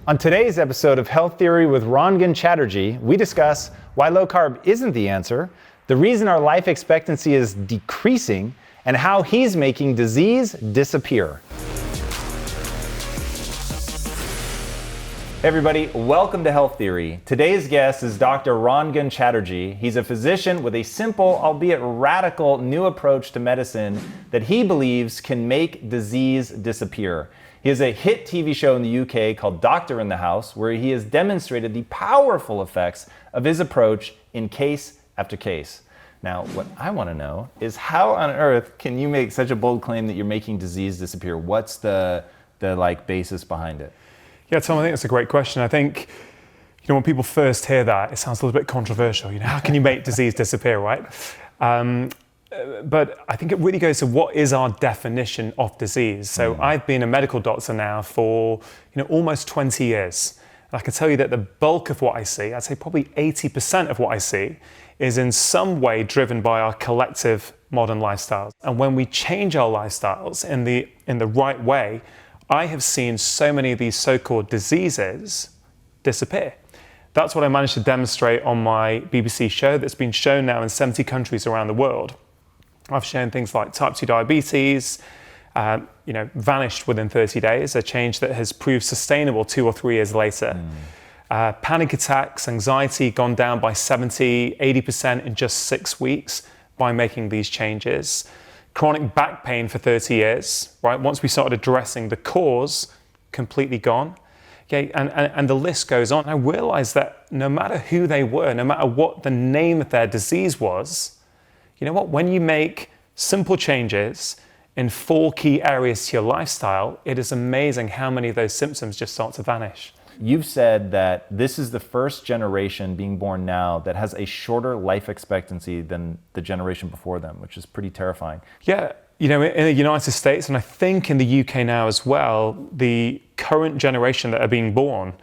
On today's episode of Health Theory with Rangan Chatterjee, we discuss why low carb isn't the answer, the reason our life expectancy is decreasing, and how he's making disease disappear. Hey everybody, welcome to Health Theory. Today's guest is Dr. Rangan Chatterjee. He's a physician with a simple, albeit radical, new approach to medicine that he believes can make disease disappear. He has a hit TV show in the UK called Doctor in the House, where he has demonstrated the powerful effects of his approach in case after case. Now, what I want to know is how on earth can you make such a bold claim that you're making disease disappear? What's the basis behind it? Yeah, Tom, I think that's a great question. I think, when people first hear that, it sounds a little bit controversial. How can you make disease disappear, right? But I think it really goes to what is our definition of disease. So I've been a medical doctor now for almost 20 years. And I can tell you that the bulk of what I see, I'd say probably 80% of what I see, is in some way driven by our collective modern lifestyles. And when we change our lifestyles in the right way, I have seen so many of these so-called diseases disappear. That's what I managed to demonstrate on my BBC show that's been shown now in 70 countries around the world. I've shown things like type 2 diabetes, vanished within 30 days, a change that has proved sustainable 2 or 3 years later. Panic attacks, anxiety gone down by 70, 80% in just 6 weeks by making these changes. Chronic back pain for 30 years, right? Once we started addressing the cause, completely gone. Okay, and the list goes on. I realized that no matter who they were, no matter what the name of their disease was, when you make simple changes in 4 key areas to your lifestyle, it is amazing how many of those symptoms just start to vanish. You've said that this is the first generation being born now that has a shorter life expectancy than the generation before them, which is pretty terrifying. Yeah, in the United States, and I think in the UK now as well, the current generation that are being born,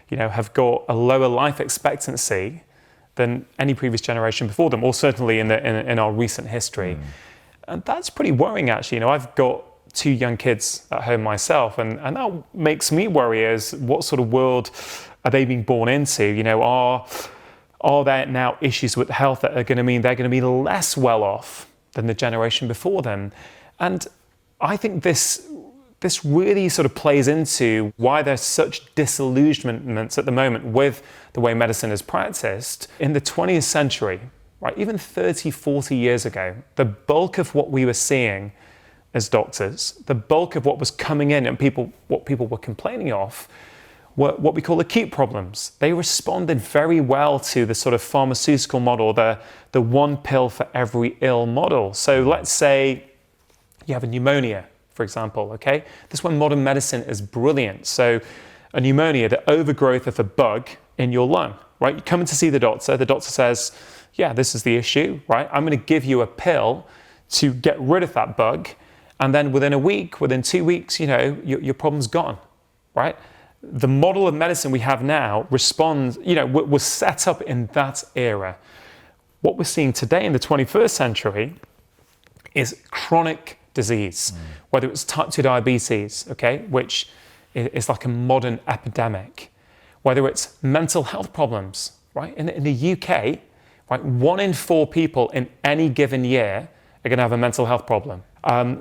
have got a lower life expectancy than any previous generation before them, or certainly in our recent history. And that's pretty worrying, actually. I've got 2 young kids at home myself, and that makes me worry as what sort of world are they being born into? Are there now issues with health that are going to mean they're going to be less well off than the generation before them? And I think this really sort of plays into why there's such disillusionment at the moment with the way medicine is practiced. In the 20th century, right, even 30, 40 years ago, the bulk of what we were seeing as doctors, the bulk of what was coming in and what people were complaining of were what we call acute problems. They responded very well to the sort of pharmaceutical model, the one pill for every ill model. So let's say you have a pneumonia, for example, okay? This is when modern medicine is brilliant. So a pneumonia, the overgrowth of a bug in your lung, right? You come in to see the doctor says, yeah, this is the issue, right? I'm gonna give you a pill to get rid of that bug. And then within a week, within 2 weeks, your problem's gone, right? The model of medicine we have now responds, was set up in that era. What we're seeing today in the 21st century is chronic disease, whether it's type 2 diabetes, okay, which is like a modern epidemic, whether it's mental health problems, right? In the UK, right, 1 in 4 people in any given year are going to have a mental health problem.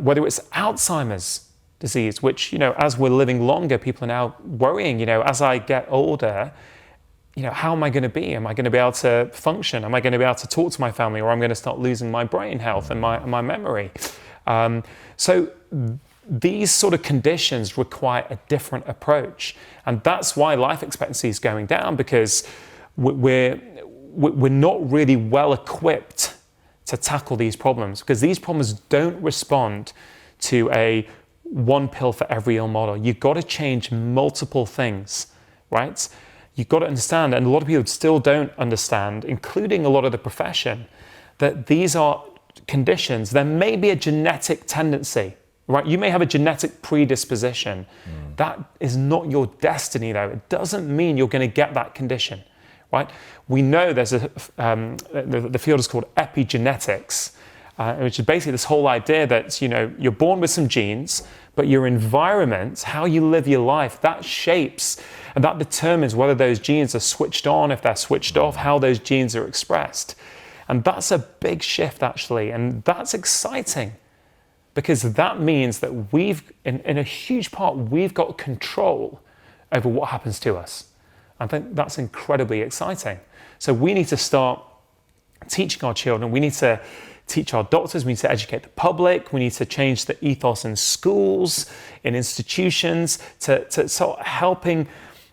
Whether it's Alzheimer's disease, which, as we're living longer, people are now worrying, as I get older, how am I going to be? Am I going to be able to function? Am I going to be able to talk to my family? Or I'm going to start losing my brain health and my memory? So these sort of conditions require a different approach. And that's why life expectancy is going down, because we're not really well equipped to tackle these problems, because these problems don't respond to a one pill for every ill model. You've got to change multiple things, right? You've got to understand, and a lot of people still don't understand, including a lot of the profession, that these are conditions. There may be a genetic tendency, right? You may have a genetic predisposition. That is not your destiny, though. It doesn't mean you're going to get that condition. Right? We know there's the field is called epigenetics, which is basically this whole idea that you're born with some genes, But your environment, how you live your life, that shapes and that determines whether those genes are switched on, if they're switched off, how those genes are expressed. And that's a big shift, actually. And that's exciting because that means that in a huge part, we've got control over what happens to us. I think that's incredibly exciting. So we need to start teaching our children. We need to teach our doctors. We need to educate the public. We need to change the ethos in schools, in institutions, to start helping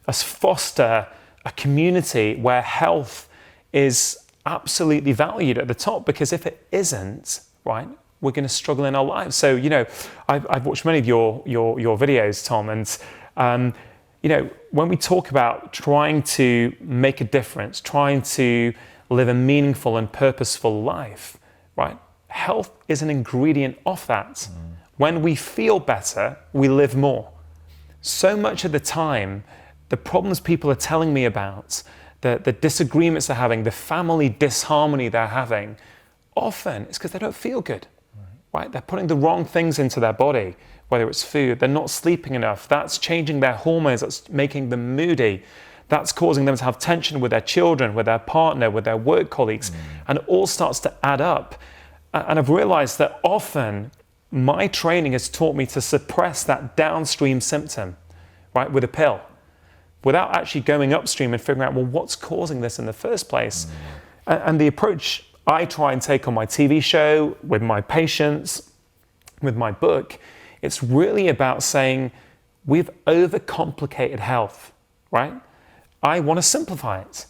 us foster a community where health is absolutely valued at the top. Because if it isn't, right, we're going to struggle in our lives. So, I've watched many of your videos, Tom, and when we talk about trying to make a difference, trying to live a meaningful and purposeful life, right? Health is an ingredient of that. When we feel better, we live more. So much of the time, the problems people are telling me about, the disagreements they're having, the family disharmony they're having, often it's because they don't feel good, right? They're putting the wrong things into their body, whether it's food, they're not sleeping enough, that's changing their hormones, that's making them moody, that's causing them to have tension with their children, with their partner, with their work colleagues, and it all starts to add up. And I've realized that often my training has taught me to suppress that downstream symptom, right, with a pill, without actually going upstream and figuring out, well, what's causing this in the first place? And the approach I try and take on my TV show, with my patients, with my book, it's really about saying, we've overcomplicated health, right? I want to simplify it.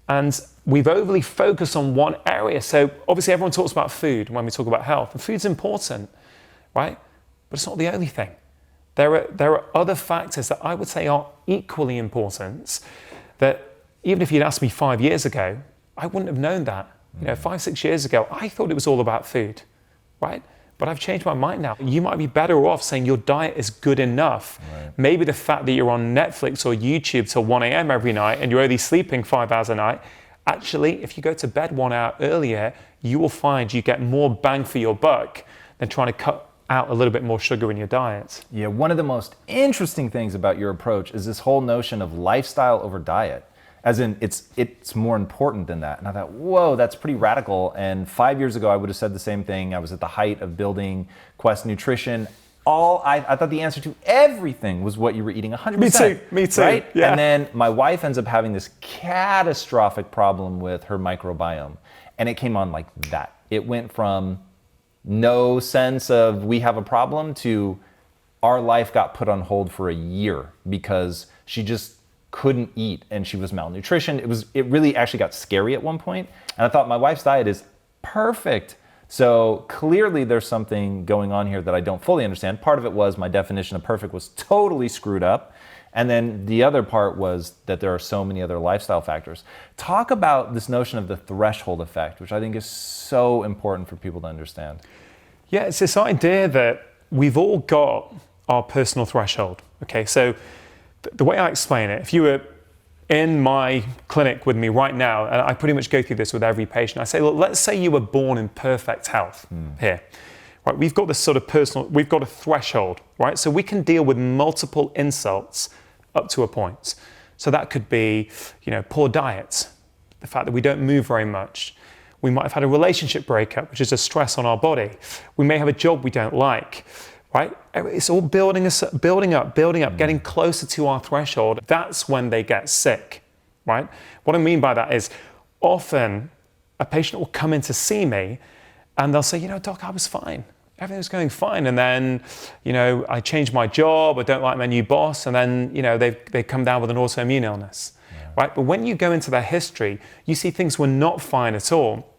And we've overly focused on one area. So obviously everyone talks about food when we talk about health. And food's important, right? But it's not the only thing. There are other factors that I would say are equally important that even if you'd asked me 5 years ago, I wouldn't have known that. 5, 6 years ago, I thought it was all about food, right? But I've changed my mind now. You might be better off saying your diet is good enough. Right. Maybe the fact that you're on Netflix or YouTube till 1 a.m. every night and you're only sleeping 5 hours a night, actually, if you go to bed 1 hour earlier, you will find you get more bang for your buck than trying to cut out a little bit more sugar in your diet. Yeah, one of the most interesting things about your approach is this whole notion of lifestyle over diet. As in, it's more important than that. And I thought, whoa, that's pretty radical. And 5 years ago, I would have said the same thing. I was at the height of building Quest Nutrition. I thought the answer to everything was what you were eating 100%. Me too. Right? Yeah. And then my wife ends up having this catastrophic problem with her microbiome. And it came on like that. It went from no sense of we have a problem to our life got put on hold for a year because she just couldn't eat and she was malnutrition. It really actually got scary at one point. And I thought my wife's diet is perfect. So clearly there's something going on here that I don't fully understand. Part of it was my definition of perfect was totally screwed up. And then the other part was that there are so many other lifestyle factors. Talk about this notion of the threshold effect, which I think is so important for people to understand. Yeah, it's this idea that we've all got our personal threshold. Okay, so the way I explain it, if you were in my clinic with me right now, and I pretty much go through this with every patient, I say, look, let's say you were born in perfect health here. Right, we've got this sort of we've got a threshold, right? So we can deal with multiple insults up to a point. So that could be, poor diet, the fact that we don't move very much. We might have had a relationship breakup, which is a stress on our body. We may have a job we don't like, right? It's all building up, getting closer to our threshold. That's when they get sick, right? What I mean by that is often a patient will come in to see me and they'll say, doc, I was fine. Everything was going fine. And then, I changed my job, I don't like my new boss. And then, they come down with an autoimmune illness, right? But when you go into their history, you see things were not fine at all.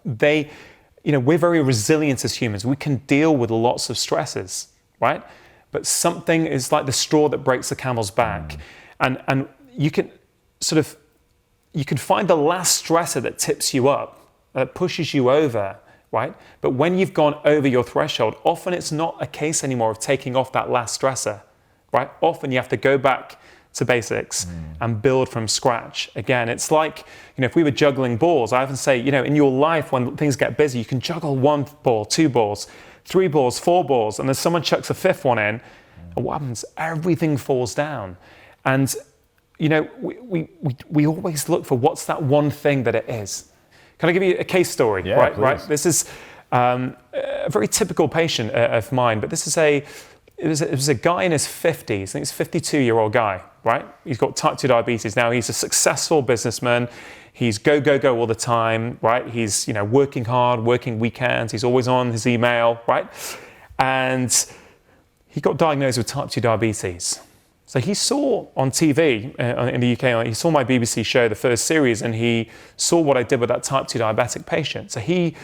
We're very resilient as humans. We can deal with lots of stresses, right? But something is like the straw that breaks the camel's back. And you can find the last stressor that tips you up, that pushes you over, right? But when you've gone over your threshold, often it's not a case anymore of taking off that last stressor, right? Often you have to go back to basics and build from scratch. Again, it's like, if we were juggling balls, I often say, in your life when things get busy, you can juggle 1 ball, 2 balls, 3 balls, 4 balls, and then someone chucks a 5th one in, and what happens? Everything falls down. And you know, we always look for what's that one thing that it is. Can I give you a case story? Yeah, right, please. right. This is a very typical patient of mine, but this is it was a guy in his 50s. I think it's a 52-year-old guy, right? He's got type 2 diabetes. Now he's a successful businessman. He's go all the time, right? He's, you know, working hard, working weekends. He's always on his email, right? And he got diagnosed with type 2 diabetes. So he saw on TV in the UK, he saw my BBC show, the first series, and he saw what I did with that type 2 diabetic patient. So he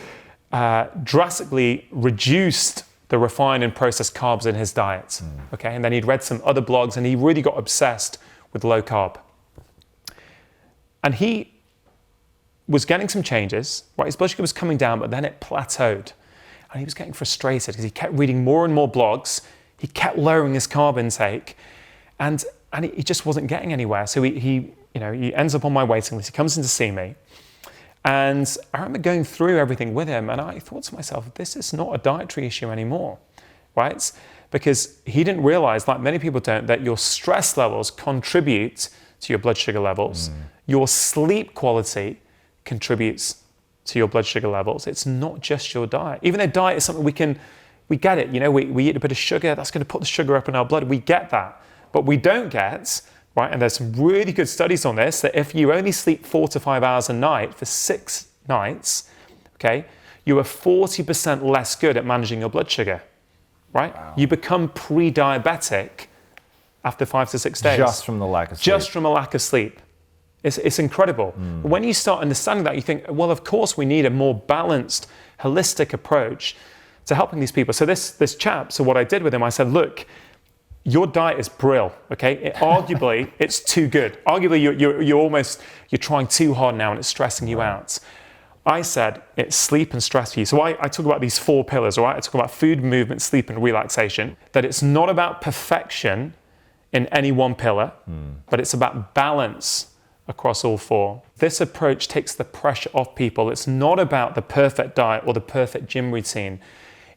drastically reduced the refined and processed carbs in his diet, okay? And then he'd read some other blogs, and he really got obsessed with low carb. And he was getting some changes, right? His blood sugar was coming down, but then it plateaued. And he was getting frustrated because he kept reading more and more blogs. He kept lowering his carb intake, and he just wasn't getting anywhere. So he ends up on my waiting list. He comes in to see me. And I remember going through everything with him, and I thought to myself, this is not a dietary issue anymore, right? Because he didn't realize, like many people don't, that your stress levels contribute to your blood sugar levels. Your sleep quality contributes to your blood sugar levels. It's not just your diet. Even though diet is something we get it, you know, we eat a bit of sugar, that's going to put the sugar up in our blood. We get that. But we don't get, right, and there's some really good studies on this, that if you only sleep 4 to 5 hours a night for 6 nights, okay, you are 40% less good at managing your blood sugar, right? Wow. You become pre-diabetic after 5 to 6 days. Just from the lack of sleep. Just from a lack of sleep. It's incredible. But when you start understanding that, you think, well, of course we need a more balanced, holistic approach to helping these people. So this chap, so what I did with him, I said, look, your diet is brill, okay? Arguably, it's too good. Arguably, you're trying too hard now and it's stressing you out. I said, it's sleep and stress for you. So I talk about these 4 pillars, all right? I talk about food, movement, sleep, and relaxation. That it's not about perfection in any one pillar, but it's about balance across all 4. This approach takes the pressure off people. It's not about the perfect diet or the perfect gym routine.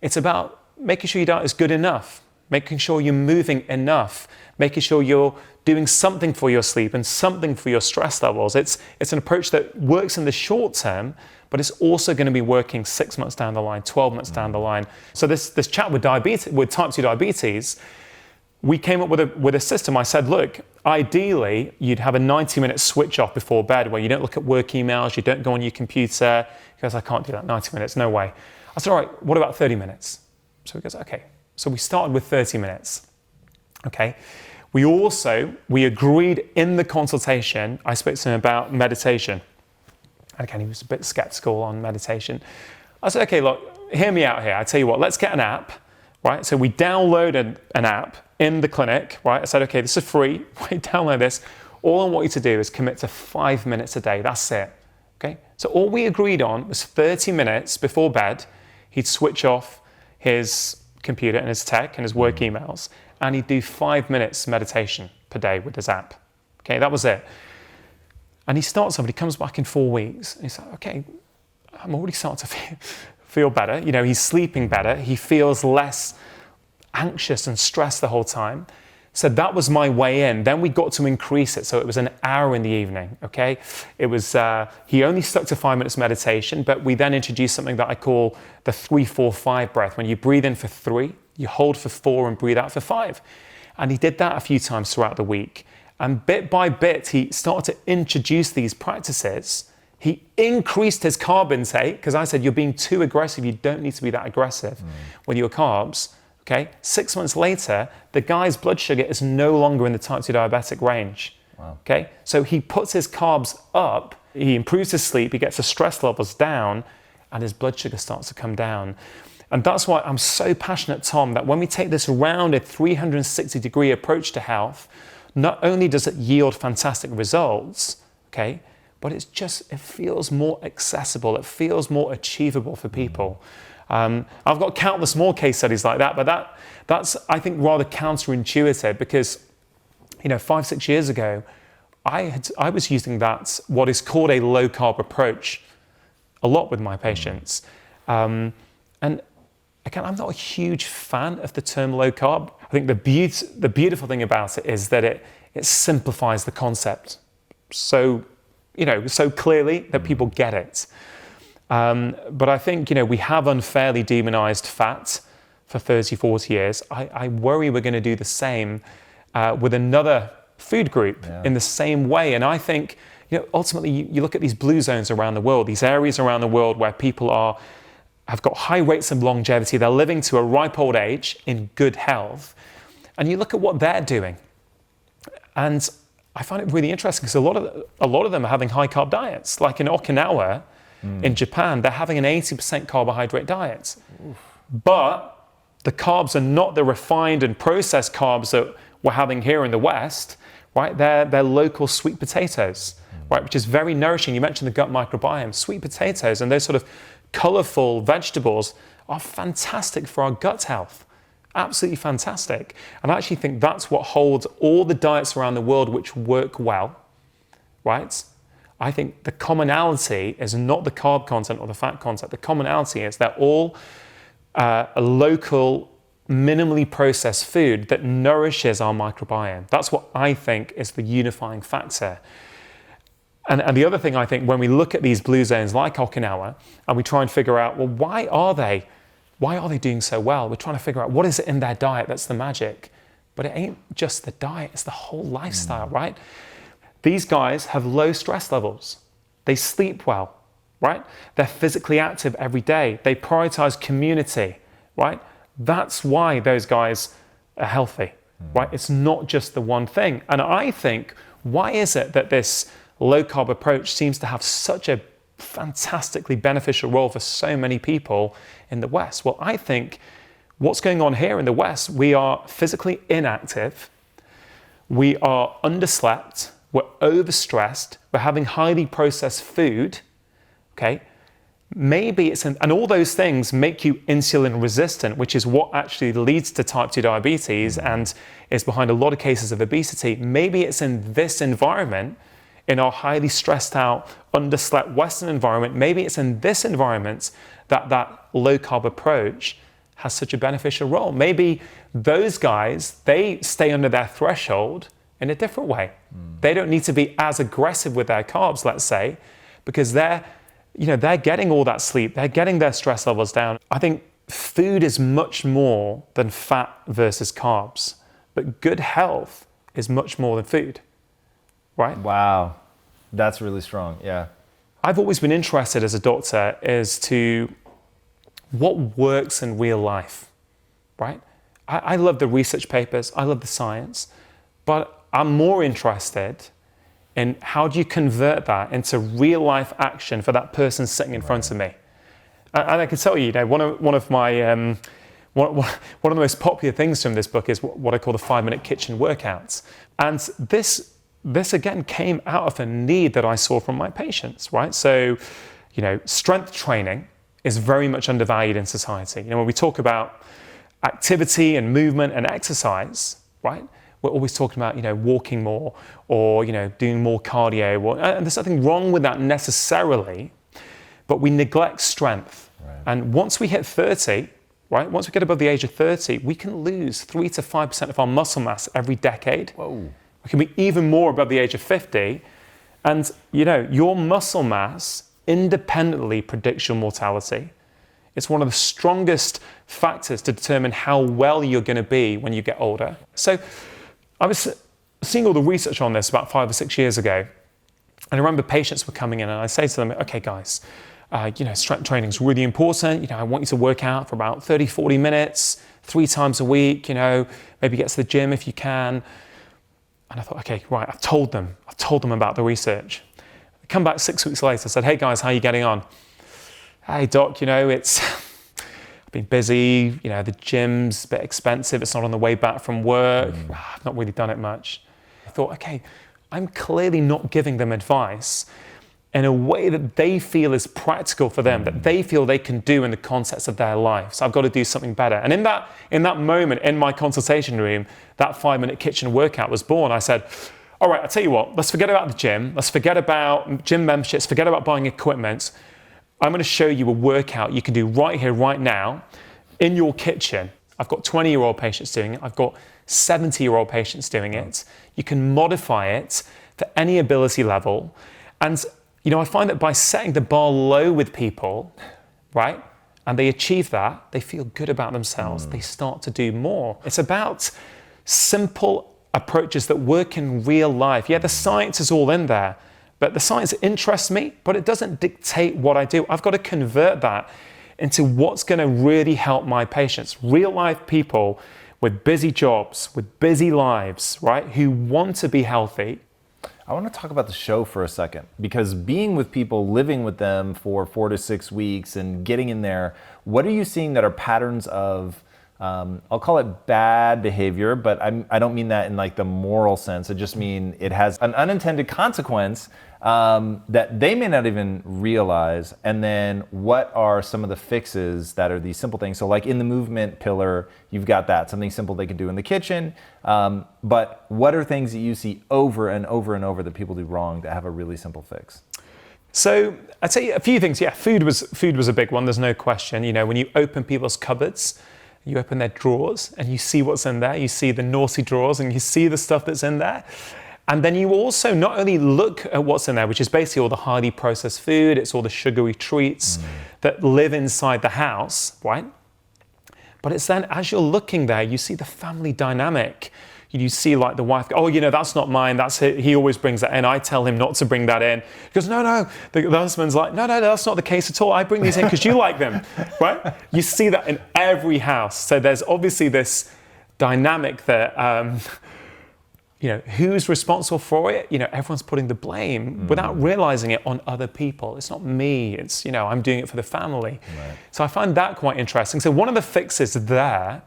It's about making sure your diet is good enough, making sure you're moving enough, making sure you're doing something for your sleep and something for your stress levels. It's an approach that works in the short term, but it's also going to be working 6 months down the line, 12 months down the line. So this chat with type 2 diabetes, we came up with a system. I said, look, ideally, you'd have a 90-minute switch off before bed where you don't look at work emails, you don't go on your computer. He goes, I can't do that, 90 minutes, no way. I said, all right, what about 30 minutes? So he goes, okay. So we started with 30 minutes, okay? We agreed in the consultation, I spoke to him about meditation. And again, he was a bit skeptical on meditation. I said, okay, look, hear me out here. I tell you what, let's get an app, right? So we downloaded an app in the clinic, right? I said, okay, this is free. Download this. All I want you to do is commit to 5 minutes a day. That's it, okay? So all we agreed on was 30 minutes before bed, he'd switch off his computer and his tech and his work emails, and he'd do 5 minutes meditation per day with his app. Okay, that was it. And he starts off, and he comes back in 4 weeks, and he's like, okay, I'm already starting to feel better. You know, he's sleeping better. He feels less anxious and stressed the whole time. So that was my way in. Then we got to increase it. So it was an hour in the evening, okay? It was, he only stuck to 5 minutes meditation, but we then introduced something that I call the 3-4-5 breath. When you breathe in for 3, you hold for 4 and breathe out for 5. And he did that a few times throughout the week. And bit by bit, he started to introduce these practices. He increased his carb intake, because I said, you're being too aggressive. You don't need to be that aggressive with your carbs. Okay, 6 months later, the guy's blood sugar is no longer in the type 2 diabetic range. Wow. Okay, so he puts his carbs up, he improves his sleep, he gets the stress levels down, and his blood sugar starts to come down. And that's why I'm so passionate, Tom, that when we take this rounded 360-degree approach to health, not only does it yield fantastic results, okay, but it feels more accessible, it feels more achievable for people. I've got countless more case studies like that, but that's I think rather counterintuitive, because 5-6 years ago I was using what is called a low carb approach a lot with my patients, and again, I'm not a huge fan of the term low carb. I think the beautiful thing about it is that it simplifies the concept so clearly that people get it. But I think, we have unfairly demonized fat for 30, 40 years. I worry we're going to do the same with another food group in the same way. And I think, ultimately, you look at these blue zones around the world, these areas around the world where people have got high rates of longevity. They're living to a ripe old age in good health. And you look at what they're doing. And I find it really interesting because a lot of them are having high carb diets. Like in Okinawa, in Japan, they're having an 80% carbohydrate diet. Oof. But the carbs are not the refined and processed carbs that we're having here in the West, right? They're local sweet potatoes, right? Which is very nourishing. You mentioned the gut microbiome. Sweet potatoes and those sort of colorful vegetables are fantastic for our gut health. Absolutely fantastic. And I actually think that's what holds all the diets around the world which work well, right? I think the commonality is not the carb content or the fat content. The commonality is they're all a local, minimally processed food that nourishes our microbiome. That's what I think is the unifying factor. And the other thing I think when we look at these blue zones like Okinawa and we try and figure out, well, why are they doing so well? We're trying to figure out what is it in their diet that's the magic. But it ain't just the diet, it's the whole lifestyle, right? These guys have low stress levels. They sleep well, right? They're physically active every day. They prioritize community, right? That's why those guys are healthy, right? It's not just the one thing. And I think, why is it that this low carb approach seems to have such a fantastically beneficial role for so many people in the West? Well, I think what's going on here in the West, we are physically inactive, we are underslept, we're overstressed, we're having highly processed food, okay? Maybe and all those things make you insulin resistant, which is what actually leads to type 2 diabetes and is behind a lot of cases of obesity. Maybe it's in this environment, in our highly stressed out, underslept Western environment, maybe it's in this environment that low carb approach has such a beneficial role. Maybe those guys, they stay under their threshold in a different way. They don't need to be as aggressive with their carbs, let's say, because they're getting all that sleep, they're getting their stress levels down. I think food is much more than fat versus carbs, but good health is much more than food, right? Wow, that's really strong, yeah. I've always been interested as a doctor as to what works in real life, right? I love the research papers, I love the science, but I'm more interested in how do you convert that into real life action for that person sitting in front of me. And I can tell you, one of my one of the most popular things from this book is what I call the 5-minute kitchen workouts. And this again came out of a need that I saw from my patients, right? So, strength training is very much undervalued in society. When we talk about activity and movement and exercise, right? We're always talking about, walking more or, doing more cardio. And there's nothing wrong with that necessarily, but we neglect strength. Right. And once we hit 30, right? Once we get above the age of 30, we can lose 3 to 5% of our muscle mass every decade. Whoa. We can be even more above the age of 50. And, your muscle mass independently predicts your mortality. It's one of the strongest factors to determine how well you're going to be when you get older. So I was seeing all the research on this about 5 or 6 years ago. And I remember patients were coming in and I say to them, okay, guys, strength training is really important. I want you to work out for about 30, 40 minutes, 3 times a week, maybe get to the gym if you can. And I thought, okay, right, I've told them about the research. I come back 6 weeks later, I said, hey guys, how are you getting on? Hey doc, I've been busy, the gym's a bit expensive, it's not on the way back from work, I've not really done it much. I thought, okay, I'm clearly not giving them advice in a way that they feel is practical for them, that they feel they can do in the context of their life. So I've got to do something better. And in that moment, in my consultation room, that 5-minute kitchen workout was born. I said, all right, I'll tell you what, let's forget about the gym. Let's forget about gym memberships, forget about buying equipment. I'm going to show you a workout you can do right here, right now, in your kitchen. I've got 20-year-old patients doing it. I've got 70-year-old patients doing it. You can modify it for any ability level. And, I find that by setting the bar low with people, right, and they achieve that, they feel good about themselves. They start to do more. It's about simple approaches that work in real life. Yeah, the science is all in there, but the science interests me, but it doesn't dictate what I do. I've got to convert that into what's going to really help my patients. Real life people with busy jobs, with busy lives, right, who want to be healthy. I want to talk about the show for a second, because being with people, living with them for 4 to 6 weeks and getting in there, what are you seeing that are patterns of, I'll call it bad behavior, but I don't mean that in like the moral sense. I just mean it has an unintended consequence that they may not even realize. And then what are some of the fixes that are these simple things? So like in the movement pillar, you've got that, something simple they can do in the kitchen. But what are things that you see over and over and over that people do wrong that have a really simple fix? So I'd say a few things. Yeah, food was a big one. There's no question. When you open people's cupboards, you open their drawers and you see what's in there. You see the naughty drawers and you see the stuff that's in there. And then you also not only look at what's in there, which is basically all the highly processed food, it's all the sugary treats that live inside the house, right? But it's then as you're looking there, you see the family dynamic. You see like the wife, that's not mine, that's it. He always brings that in. I tell him not to bring that in. He goes, no. The husband's like, no, that's not the case at all. I bring these in because you like them, right? You see that in every house. So there's obviously this dynamic that, who's responsible for it? Everyone's putting the blame without realizing it on other people. It's not me, it's, I'm doing it for the family. Right. So I find that quite interesting. So one of the fixes there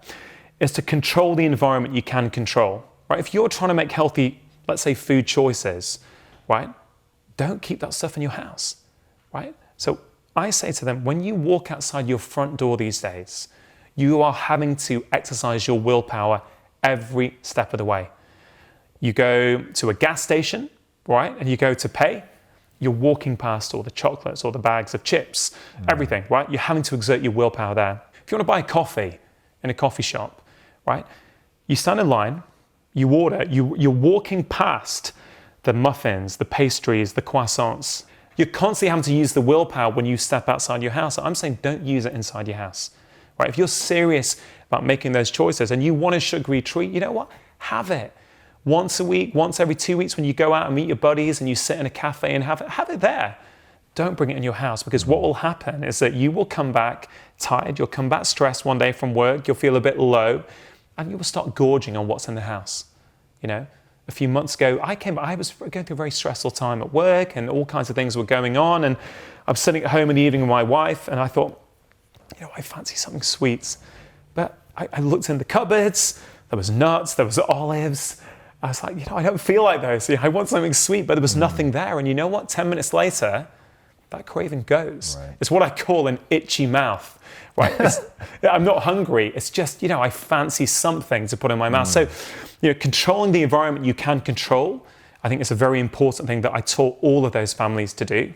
is to control the environment you can control, right? If you're trying to make healthy, let's say, food choices, right? Don't keep that stuff in your house, right? So I say to them, when you walk outside your front door these days, you are having to exercise your willpower every step of the way. You go to a gas station, right? And you go to pay, you're walking past all the chocolates, all the bags of chips, everything, right? You're having to exert your willpower there. If you want to buy coffee in a coffee shop, right? You stand in line, you order, you're walking past the muffins, the pastries, the croissants. You're constantly having to use the willpower when you step outside your house. I'm saying don't use it inside your house, right? If you're serious about making those choices and you want a sugary treat, you know what? Have it. Once a week, once every 2 weeks when you go out and meet your buddies and you sit in a cafe and have it there. Don't bring it in your house, because what will happen is that you will come back tired, you'll come back stressed one day from work, you'll feel a bit low, and you will start gorging on what's in the house. A few months ago, I was going through a very stressful time at work and all kinds of things were going on, and I was sitting at home in the evening with my wife and I thought, I fancy something sweet. But I looked in the cupboards, there was nuts, there was olives. I was like, I don't feel like those. I want something sweet, but there was nothing there. And you know what? 10 minutes later, that craving goes. Right. It's what I call an itchy mouth. Right? I'm not hungry. It's just, I fancy something to put in my mouth. So, controlling the environment you can control, I think it's a very important thing that I taught all of those families to do.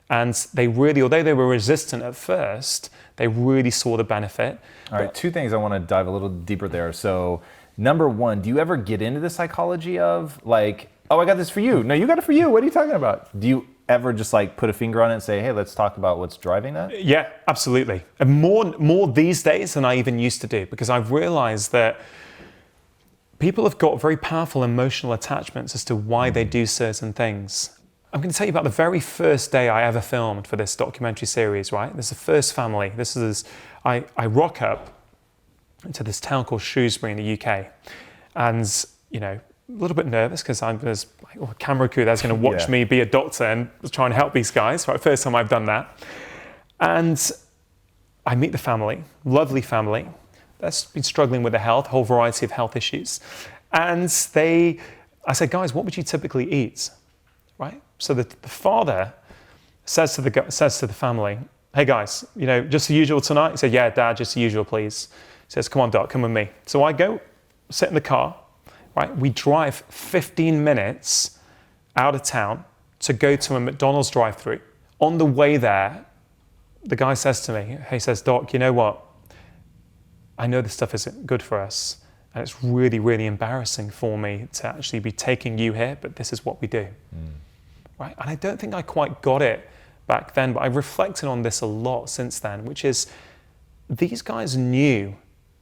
And they really, although they were resistant at first, they really saw the benefit. All right, 2 things I want to dive a little deeper there. So, number 1, do you ever get into the psychology of like, oh, I got this for you. No, you got it for you. What are you talking about? Do you ever just like put a finger on it and say, hey, let's talk about what's driving that? Yeah, absolutely. And more these days than I even used to do, because I've realized that people have got very powerful emotional attachments as to why they do certain things. I'm going to tell you about the very first day I ever filmed for this documentary series, right? This is the first family. I rock up into this town called Shrewsbury in the UK. And, a little bit nervous because there's a camera crew that's going to watch me be a doctor and try and help these guys. Right, first time I've done that. And I meet the family, lovely family, that's been struggling with their health, a whole variety of health issues. And I said, guys, what would you typically eat? Right? So the father says to the family, hey guys, just the usual tonight? He said, yeah, Dad, just the usual, please. He says, come on, Doc, come with me. So I go, sit in the car. Right, we drive 15 minutes out of town to go to a McDonald's drive-thru. On the way there, the guy says to me, he says, Doc, you know what? I know this stuff isn't good for us. And it's really, really embarrassing for me to actually be taking you here, but this is what we do. Right? And I don't think I quite got it back then, but I've reflected on this a lot since then, which is these guys knew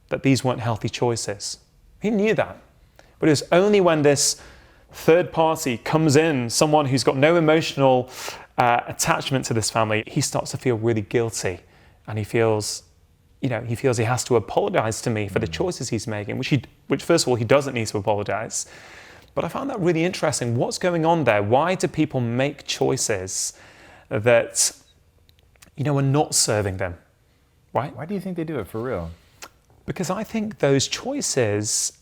that these weren't healthy choices. He knew that. But it was only when this third party comes in, someone who's got no emotional attachment to this family, he starts to feel really guilty. And he feels he has to apologize to me for the choices he's making, which first of all, he doesn't need to apologize. But I found that really interesting. What's going on there? Why do people make choices that, are not serving them, right? Why do you think they do it for real? Because I think those choices,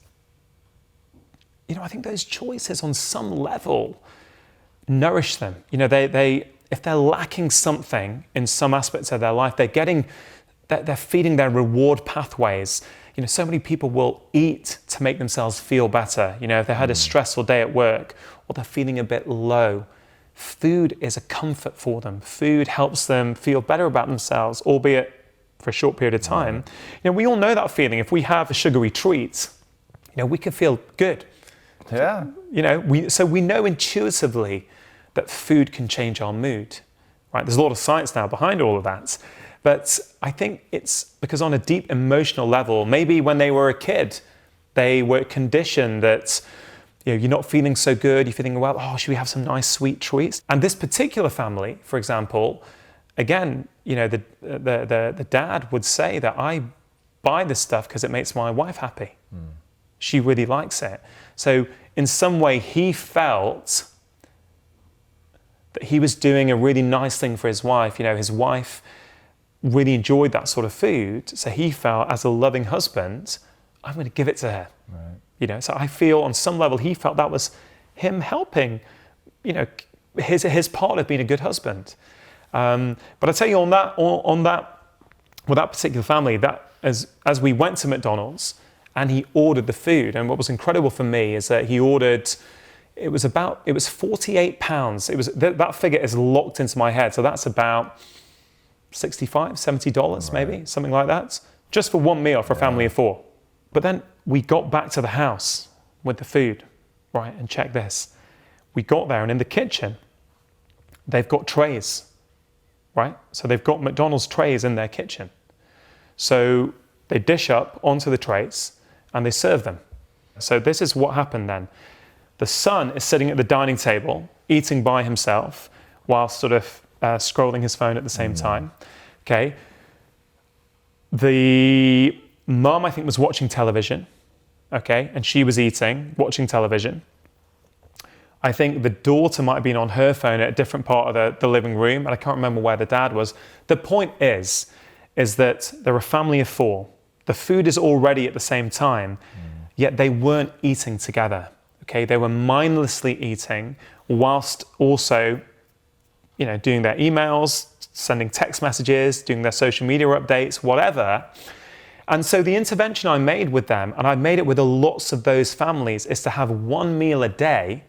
on some level nourish them. If they're lacking something in some aspects of their life, they're feeding their reward pathways. So many people will eat to make themselves feel better. If they had a stressful day at work or they're feeling a bit low, food is a comfort for them. Food helps them feel better about themselves, albeit for a short period of time. We all know that feeling. If we have a sugary treat, we can feel good. Yeah. We know intuitively that food can change our mood. Right? There's a lot of science now behind all of that. But I think it's because on a deep emotional level, maybe when they were a kid, they were conditioned that you're not feeling so good, you're feeling, well, should we have some nice sweet treats? And this particular family, for example, again, the dad would say that I buy this stuff because it makes my wife happy. She really likes it. So in some way, he felt that he was doing a really nice thing for his wife. His wife really enjoyed that sort of food. So he felt, as a loving husband, I'm going to give it to her. Right. So I feel on some level he felt that was him helping, his part of being a good husband. But I tell you with that particular family, that as we went to McDonald's and he ordered the food, and what was incredible for me is that he ordered, it was £48. That figure is locked into my head. So that's about $65, $70 maybe, something like that, just for one meal for a family of four. But then we got back to the house with the food, right? And check this. We got there and in the kitchen, they've got trays, right? So they've got McDonald's trays in their kitchen. So they dish up onto the trays and they serve them. So this is what happened then. The son is sitting at the dining table, eating by himself, while sort of scrolling his phone at the same time. Okay. The mum, I think, was watching television. Okay. And she was watching television. I think the daughter might have been on her phone at a different part of the living room, and I can't remember where the dad was. The point is that they're a family of four. The food is all ready at the same time, yet they weren't eating together. Okay. They were mindlessly eating whilst also doing their emails, sending text messages, doing their social media updates, whatever. And so the intervention I made with them, and I made it with lots of those families, is to have one meal a day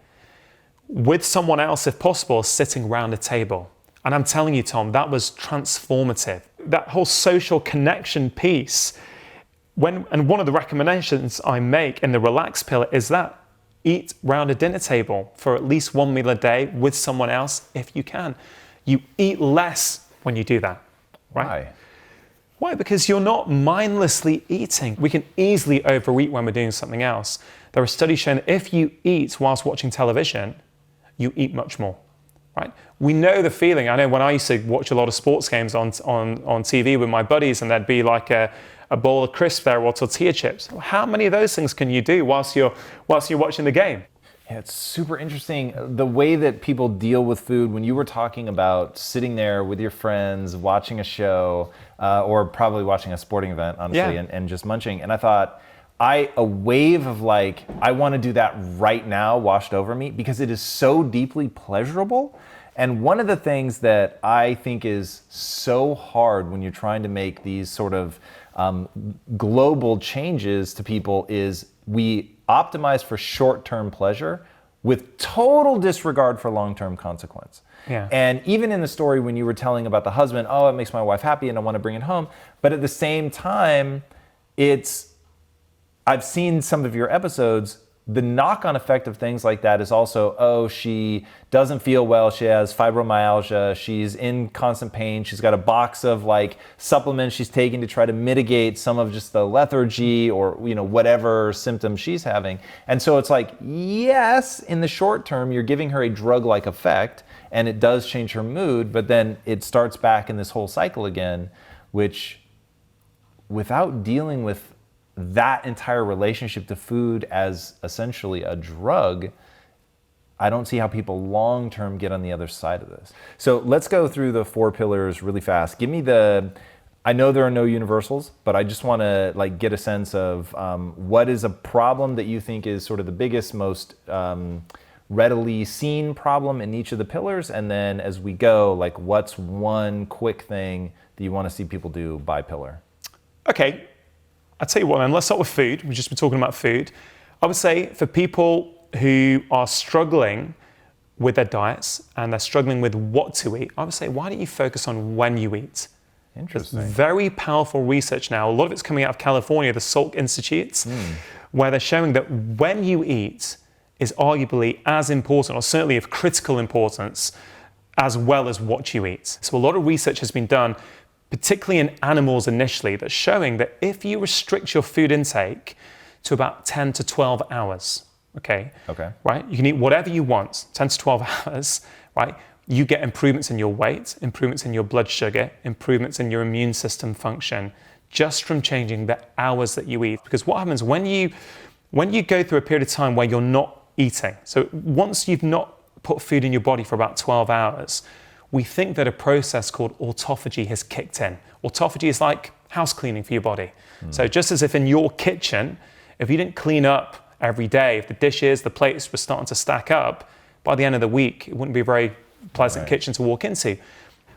with someone else, if possible, sitting around a table. And I'm telling you, Tom, that was transformative. That whole social connection piece, and one of the recommendations I make in the Relax pillar is that eat round a dinner table for at least one meal a day with someone else if you can. You eat less when you do that, right? Why? Because you're not mindlessly eating. We can easily overeat when we're doing something else. There are studies showing that if you eat whilst watching television, you eat much more, right? We know the feeling. I know when I used to watch a lot of sports games on TV with my buddies, and there'd be like a bowl of crisps there or tortilla chips. How many of those things can you do whilst you're watching the game? Yeah, it's super interesting the way that people deal with food. When you were talking about sitting there with your friends, watching a show, or probably watching a sporting event, honestly, and just munching. And I thought, a wave of like, I want to do that right now washed over me because it is so deeply pleasurable. And one of the things that I think is so hard when you're trying to make these sort of global changes to people is we optimize for short-term pleasure with total disregard for long-term consequence. Yeah. And even in the story when you were telling about the husband, it makes my wife happy and I want to bring it home. But at the same time, I've seen some of your episodes. The knock-on effect of things like that is also, oh, she doesn't feel well, she has fibromyalgia, she's in constant pain, she's got a box of like supplements she's taking to try to mitigate some of just the lethargy or whatever symptoms she's having. And so it's like, yes, in the short term, you're giving her a drug-like effect and it does change her mood, but then it starts back in this whole cycle again, which without dealing with that entire relationship to food as essentially a drug, I don't see how people long-term get on the other side of this. So let's go through the 4 pillars really fast. Give me I know there are no universals, but I just want to like get a sense of what is a problem that you think is sort of the biggest, most readily seen problem in each of the pillars. And then as we go, like what's one quick thing that you want to see people do by pillar? Okay. I'll tell you what, man, let's start with food. We've just been talking about food. I would say for people who are struggling with their diets and they're struggling with what to eat, I would say, why don't you focus on when you eat? Interesting. There's very powerful research now. A lot of it's coming out of California, the Salk Institutes, where they're showing that when you eat is arguably as important, or certainly of critical importance, as well as what you eat. So a lot of research has been done, particularly in animals initially, that's showing that if you restrict your food intake to about 10 to 12 hours, okay, right, you can eat whatever you want, 10 to 12 hours, right, you get improvements in your weight, improvements in your blood sugar, improvements in your immune system function, just from changing the hours that you eat. Because what happens when you go through a period of time where you're not eating, so once you've not put food in your body for about 12 hours, we think that a process called autophagy has kicked in. Autophagy is like house cleaning for your body. So just as if in your kitchen, if you didn't clean up every day, if the dishes, the plates were starting to stack up, by the end of the week, it wouldn't be a very pleasant kitchen to walk into.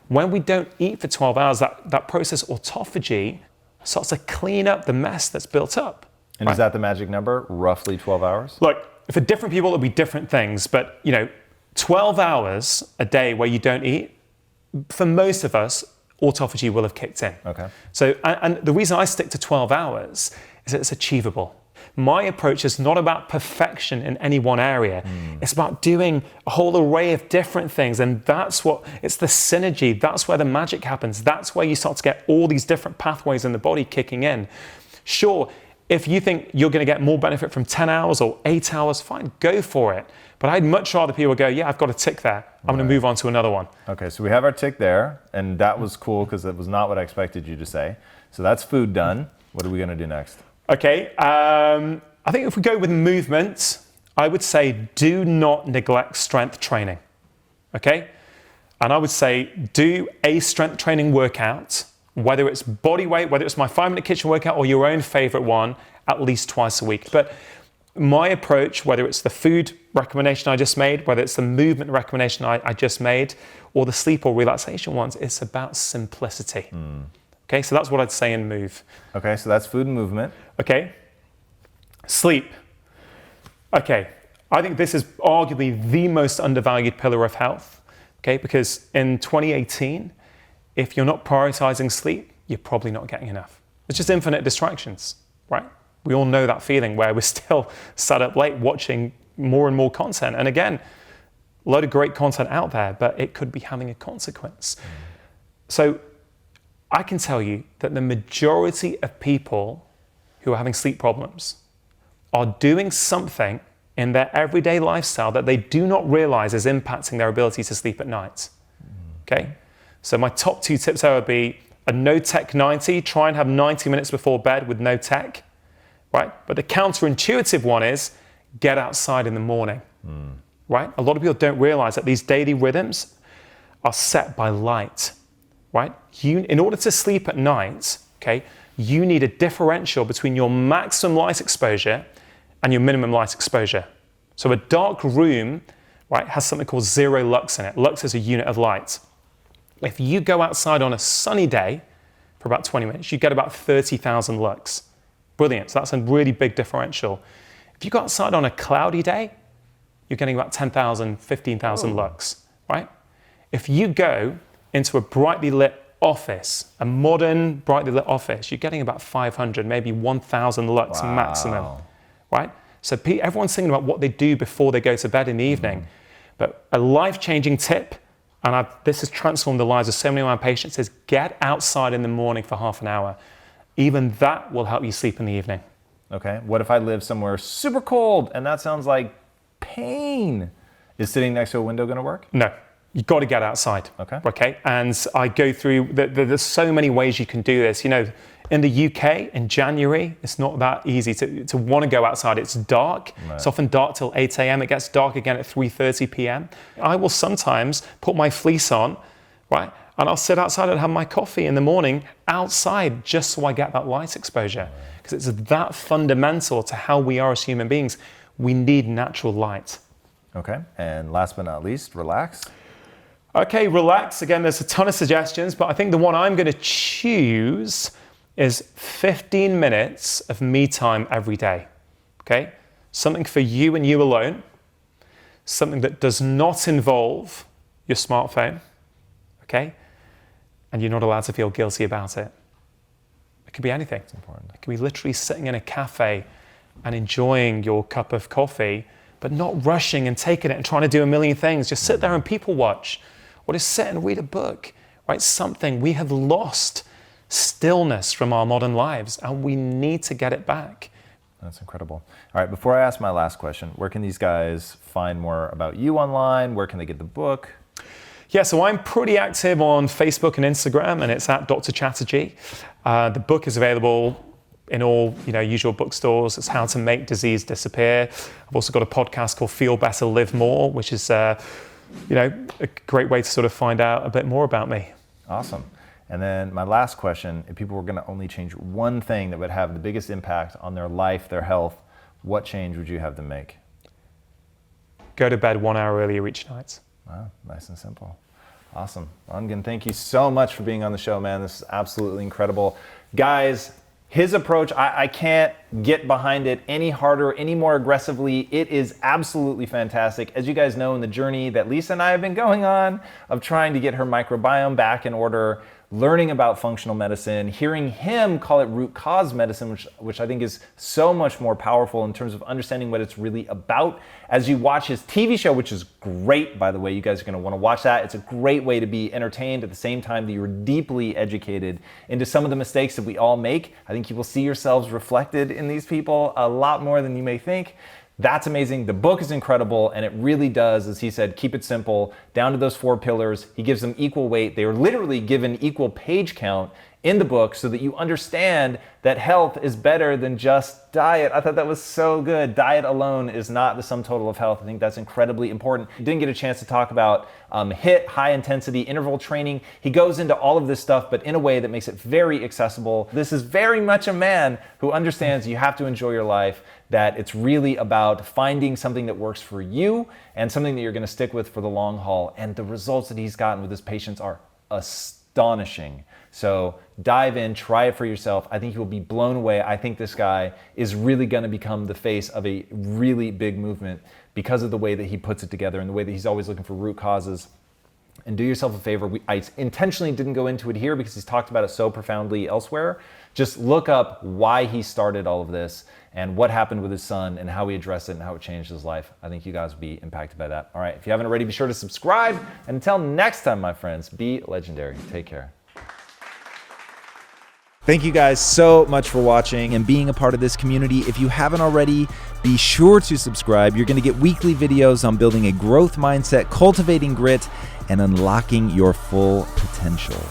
When we don't eat for 12 hours, that process autophagy starts to clean up the mess that's built up. And is that the magic number, roughly 12 hours? Look, for different people, it'll be different things, but 12 hours a day where you don't eat, for most of us, autophagy will have kicked in. Okay. So, and the reason I stick to 12 hours is that it's achievable. My approach is not about perfection in any one area. It's about doing a whole array of different things. And it's the synergy. That's where the magic happens. That's where you start to get all these different pathways in the body kicking in. Sure, if you think you're going to get more benefit from 10 hours or 8 hours, fine, go for it. But I'd much rather people go, yeah, I've got a tick there. I'm going to move on to another one. Okay, so we have our tick there, and that was cool because it was not what I expected you to say. So that's food done. What are we going to do next? Okay, I think if we go with movement, I would say do not neglect strength training. Okay? And I would say do a strength training workout, whether it's body weight, whether it's my 5-minute kitchen workout or your own favorite one, at least twice a week. But my approach, whether it's the food recommendation I just made, whether it's the movement recommendation I just made, or the sleep or relaxation ones, it's about simplicity. Okay, so that's what I'd say in move. Okay, so that's food and movement. Okay, sleep. Okay, I think this is arguably the most undervalued pillar of health. Okay, because in 2018, if you're not prioritizing sleep, you're probably not getting enough. It's just infinite distractions, right? We all know that feeling where we're still sat up late watching more and more content. And again, a lot of great content out there, but it could be having a consequence. So I can tell you that the majority of people who are having sleep problems are doing something in their everyday lifestyle that they do not realize is impacting their ability to sleep at night. Okay? So my top 2 tips there would be a no tech 90, try and have 90 minutes before bed with no tech, right? But the counterintuitive one is get outside in the morning, right? A lot of people don't realize that these daily rhythms are set by light, right? In order to sleep at night, okay, you need a differential between your maximum light exposure and your minimum light exposure. So a dark room, right, has something called 0 lux in it. Lux is a unit of light. If you go outside on a sunny day for about 20 minutes, you get about 30,000 lux. Brilliant. So that's a really big differential. If you go outside on a cloudy day, you're getting about 10,000, 15,000 lux, right? If you go into a brightly lit office, a modern, brightly lit office, you're getting about 500, maybe 1,000 lux maximum, right? So everyone's thinking about what they do before they go to bed in the evening. But a life-changing tip, and this has transformed the lives of so many of my patients, is get outside in the morning for half an hour. Even that will help you sleep in the evening. Okay, what if I live somewhere super cold and that sounds like pain? Is sitting next to a window gonna work? No, you've got to get outside. Okay, and I go through, there's so many ways you can do this. You know, in the UK, in January, it's not that easy to want to go outside. It's dark. Right. It's often dark till 8 a.m. It gets dark again at 3:30 p.m. I will sometimes put my fleece on, right? And I'll sit outside and have my coffee in the morning outside just so I get that light exposure. Because it's that fundamental to how we are as human beings. We need natural light. Okay, and last but not least, relax. Okay, relax. Again, there's a ton of suggestions, but I think the one I'm going to choose is 15 minutes of me time every day. Okay, something for you and you alone, something that does not involve your smartphone. Okay, and you're not allowed to feel guilty about it. It could be anything. It's important. It could be literally sitting in a cafe and enjoying your cup of coffee, but not rushing and taking it and trying to do a million things. Just sit there and people watch, or just sit and read a book, right? Something. We have lost stillness from our modern lives, and we need to get it back. That's incredible. All right, before I ask my last question, where can these guys find more about you online? Where can they get the book? Yeah, so I'm pretty active on Facebook and Instagram, and it's at Dr. Chatterjee. The book is available in all usual bookstores. It's How to Make Disease Disappear. I've also got a podcast called Feel Better, Live More, which is a great way to sort of find out a bit more about me. Awesome. And then my last question, if people were going to only change one thing that would have the biggest impact on their life, their health, what change would you have them make? Go to bed 1 hour earlier each night. Wow, nice and simple. Awesome. Rangan, thank you so much for being on the show, man. This is absolutely incredible. Guys, his approach, I can't get behind it any harder, any more aggressively. It is absolutely fantastic. As you guys know, in the journey that Lisa and I have been going on of trying to get her microbiome back in order, learning about functional medicine, hearing him call it root cause medicine, which I think is so much more powerful in terms of understanding what it's really about. As you watch his TV show, which is great, by the way, you guys are gonna wanna watch that. It's a great way to be entertained at the same time that you're deeply educated into some of the mistakes that we all make. I think you will see yourselves reflected in these people a lot more than you may think. That's amazing. The book is incredible, and it really does, as he said, keep it simple, down to those 4 pillars. He gives them equal weight. They are literally given equal page count in the book so that you understand that health is better than just diet. I thought that was so good. Diet alone is not the sum total of health. I think that's incredibly important. Didn't get a chance to talk about HIIT, high intensity interval training. He goes into all of this stuff, but in a way that makes it very accessible. This is very much a man who understands you have to enjoy your life, that it's really about finding something that works for you and something that you're gonna stick with for the long haul. And the results that he's gotten with his patients are astonishing. So dive in, try it for yourself. I think you'll be blown away. I think this guy is really gonna become the face of a really big movement because of the way that he puts it together and the way that he's always looking for root causes. And do yourself a favor, I intentionally didn't go into it here because he's talked about it so profoundly elsewhere. Just look up why he started all of this and what happened with his son and how he addressed it and how it changed his life. I think you guys will be impacted by that. All right, if you haven't already, be sure to subscribe. And until next time, my friends, be legendary. Take care. Thank you guys so much for watching and being a part of this community. If you haven't already, be sure to subscribe. You're gonna get weekly videos on building a growth mindset, cultivating grit, and unlocking your full potential.